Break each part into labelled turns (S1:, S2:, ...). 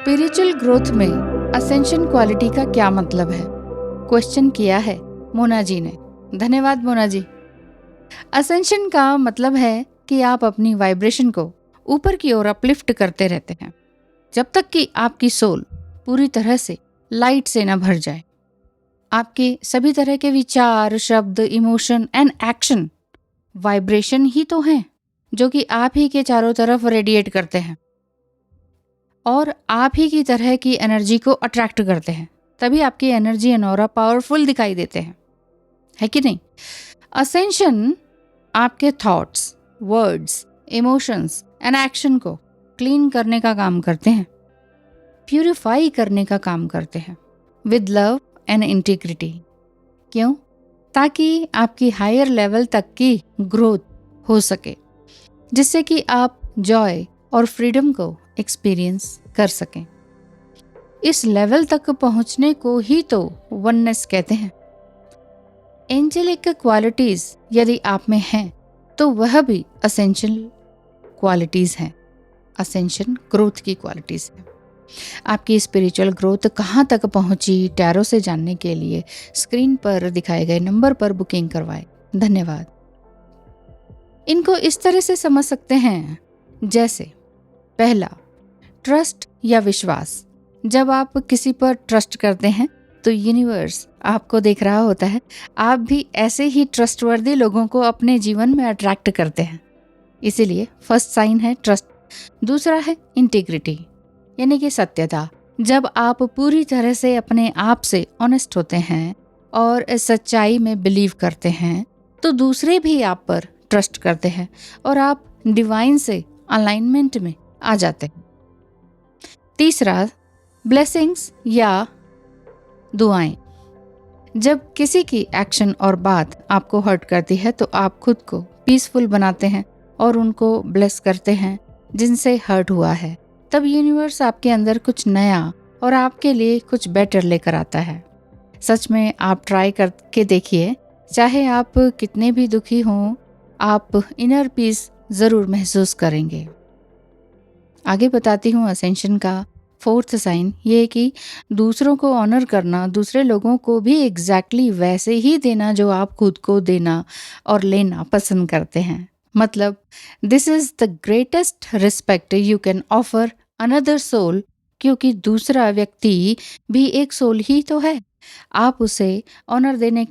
S1: Spiritual growth में ascension quality का क्या मतलब है? क्वेश्चन किया है मोना जी ने। धन्यवाद मोना जी। असेंशन का मतलब है कि आप अपनी वाइब्रेशन को ऊपर की ओर अपलिफ्ट करते रहते हैं जब तक कि आपकी सोल पूरी तरह से लाइट से न भर जाए। आपके सभी तरह के विचार, शब्द, इमोशन एंड एक्शन वाइब्रेशन ही तो हैं जो कि आप ही के चारों तरफ रेडिएट करते हैं और आप ही की तरह की एनर्जी को अट्रैक्ट करते हैं। तभी आपकी एनर्जी एंड ऑरा पावरफुल दिखाई देते हैं, है कि नहीं? असेंशन आपके thoughts, words, emotions and action को क्लीन करने का काम करते हैं, प्यूरिफाई करने का काम करते हैं विद लव एंड इंटीग्रिटी। क्यों? ताकि आपकी हायर लेवल तक की ग्रोथ हो सके, जिससे कि आप जॉय और फ्रीडम को एक्सपीरियंस कर सकें। इस लेवल तक पहुंचने को ही तो वननेस कहते हैं। एंजेलिक क्वालिटीज यदि आप में हैं तो वह भी असेंशन क्वालिटीज हैं, असेंशन ग्रोथ की क्वालिटीज हैं। आपकी स्पिरिचुअल ग्रोथ कहाँ तक पहुंची, टैरो से जानने के लिए स्क्रीन पर दिखाए गए नंबर पर बुकिंग करवाएं। धन्यवाद। इनको इस तरह से समझ सकते हैं जैसे पहला, ट्रस्ट या विश्वास। जब आप किसी पर ट्रस्ट करते हैं तो यूनिवर्स आपको देख रहा होता है। आप भी ऐसे ही ट्रस्टवर्दी लोगों को अपने जीवन में अट्रैक्ट करते हैं। इसीलिए फर्स्ट साइन है ट्रस्ट। दूसरा है इंटीग्रिटी, यानी कि सत्यता। जब आप पूरी तरह से अपने आप से ऑनेस्ट होते हैं और सच्चाई में बिलीव करते हैं तो दूसरे भी आप पर ट्रस्ट करते हैं और आप डिवाइन से अलाइनमेंट में आ जाते हैं। तीसरा, ब्लेसिंग्स या दुआएं। जब किसी की एक्शन और बात आपको हर्ट करती है तो आप खुद को पीसफुल बनाते हैं और उनको ब्लेस करते हैं जिनसे हर्ट हुआ है। तब यूनिवर्स आपके अंदर कुछ नया और आपके लिए कुछ बेटर लेकर आता है। सच में आप ट्राई करके देखिए, चाहे आप कितने भी दुखी हों, आप इनर पीस जरूर महसूस करेंगे। आगे बताती हूँ असेंशन का फोर्थ साइन, ये कि दूसरों को ऑनर करना, दूसरे लोगों को भी एग्जैक्टली वैसे ही देना जो आप खुद को देना और लेना पसंद करते हैं। मतलब this is the greatest respect you can offer another soul, क्योंकि दूसरा व्यक्ति भी एक सोल ही तो है। आप उसे ऑनर देने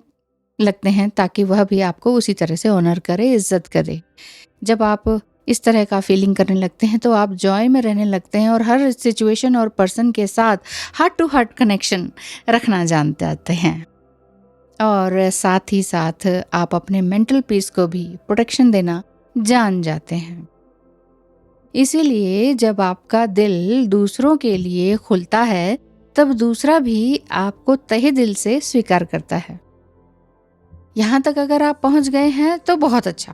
S1: लगते हैं ताकि वह भी आपको उसी तरह से ऑनर करे, इज्जत करे। जब आप इस तरह का फीलिंग करने लगते हैं तो आप जॉय में रहने लगते हैं और हर सिचुएशन और पर्सन के साथ हार्ट टू हार्ट कनेक्शन रखना जानते आते हैं। और साथ ही साथ आप अपने मेंटल पीस को भी प्रोटेक्शन देना जान जाते हैं। इसीलिए जब आपका दिल दूसरों के लिए खुलता है तब दूसरा भी आपको तहे दिल से स्वीकार करता है। यहाँ तक अगर आप पहुँच गए हैं तो बहुत अच्छा।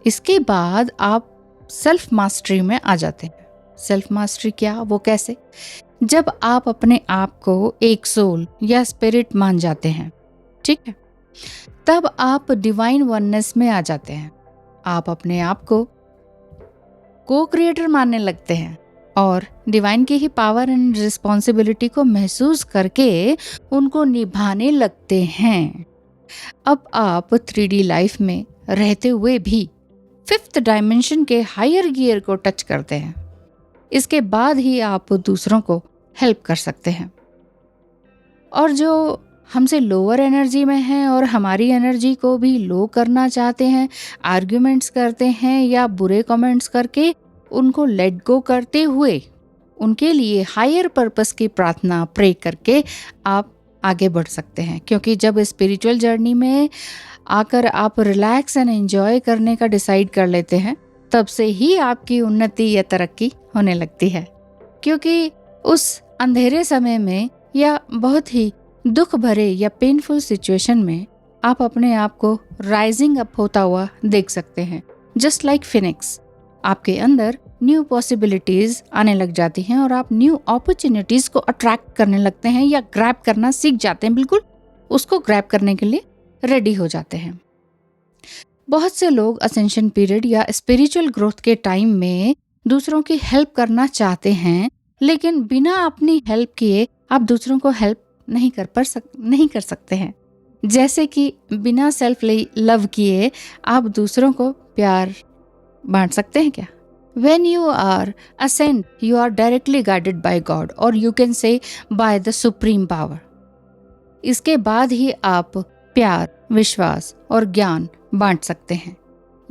S1: इसके बाद आप सेल्फ मास्टरी में आ जाते हैं। सेल्फ मास्टरी क्या, वो कैसे? जब आप अपने आप को एक सोल या स्पिरिट मान जाते हैं, ठीक है, तब आप डिवाइन वननेस में आ जाते हैं। आप अपने आप को को क्रिएटर मानने लगते हैं और डिवाइन की ही पावर एंड रिस्पॉन्सिबिलिटी को महसूस करके उनको निभाने लगते हैं। अब आप 3D लाइफ में रहते हुए भी 5th डायमेंशन के हायर गियर को टच करते हैं। इसके बाद ही आप दूसरों को हेल्प कर सकते हैं। और जो हमसे लोअर एनर्जी में हैं और हमारी एनर्जी को भी लो करना चाहते हैं, आर्ग्यूमेंट्स करते हैं या बुरे कमेंट्स करके उनको लेट गो करते हुए उनके लिए हायर पर्पस की प्रार्थना प्रे करके आप आगे बढ़ सकते हैं। क्योंकि जब स्पिरिचुअल जर्नी में आकर आप रिलैक्स एंड एंजॉय करने का डिसाइड कर लेते हैं, तब से ही आपकी उन्नति या तरक्की होने लगती है। क्योंकि उस अंधेरे समय में या बहुत ही दुख भरे या पेनफुल सिचुएशन में आप अपने आप को राइजिंग अप होता हुआ देख सकते हैं। जस्ट लाइक फिनिक्स, आपके अंदर न्यू पॉसिबिलिटीज आने लग जाती हैं और आप न्यू अपॉर्चुनिटीज को अट्रैक्ट करने लगते हैं या ग्रैब करना सीख जाते हैं। बिल्कुल उसको ग्रैब करने के लिए रेडी हो जाते हैं। बहुत से लोग असेंशन पीरियड या स्पिरिचुअल ग्रोथ के टाइम में दूसरों की हेल्प करना चाहते हैं, लेकिन बिना अपनी हेल्प किए आप दूसरों को हेल्प नहीं कर सकते हैं। जैसे कि बिना सेल्फ लव किए आप दूसरों को प्यार बांट सकते हैं क्या? When you are ascend, you are directly guided by God, or you can say by the supreme power. इसके बाद ही आप प्यार, विश्वास और ज्ञान बांट सकते हैं।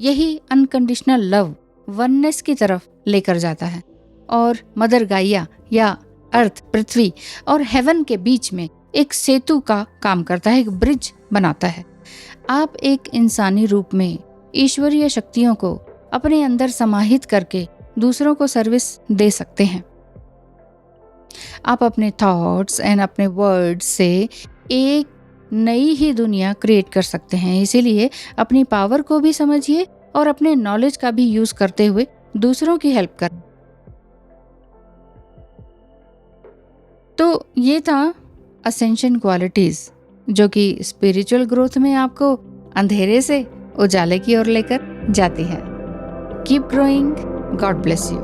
S1: यही अनकंडीशनल लव वननेस की तरफ लेकर जाता है और मदर गाइया या अर्थ, पृथ्वी और हेवन के बीच में एक सेतु का काम करता है, एक ब्रिज बनाता है। आप एक इंसानी रूप में ईश्वरीय शक्तियों को अपने अंदर समाहित करके दूसरों को सर्विस दे सकते हैं। आप अपने थॉट्स एंड अपने वर्ड्स से एक नई ही दुनिया क्रिएट कर सकते हैं। इसीलिए अपनी पावर को भी समझिए और अपने नॉलेज का भी यूज करते हुए दूसरों की हेल्प करें। तो ये था असेंशन क्वालिटीज, जो कि स्पिरिचुअल ग्रोथ में आपको अंधेरे से उजाले की ओर लेकर जाती है। Keep growing, God bless you.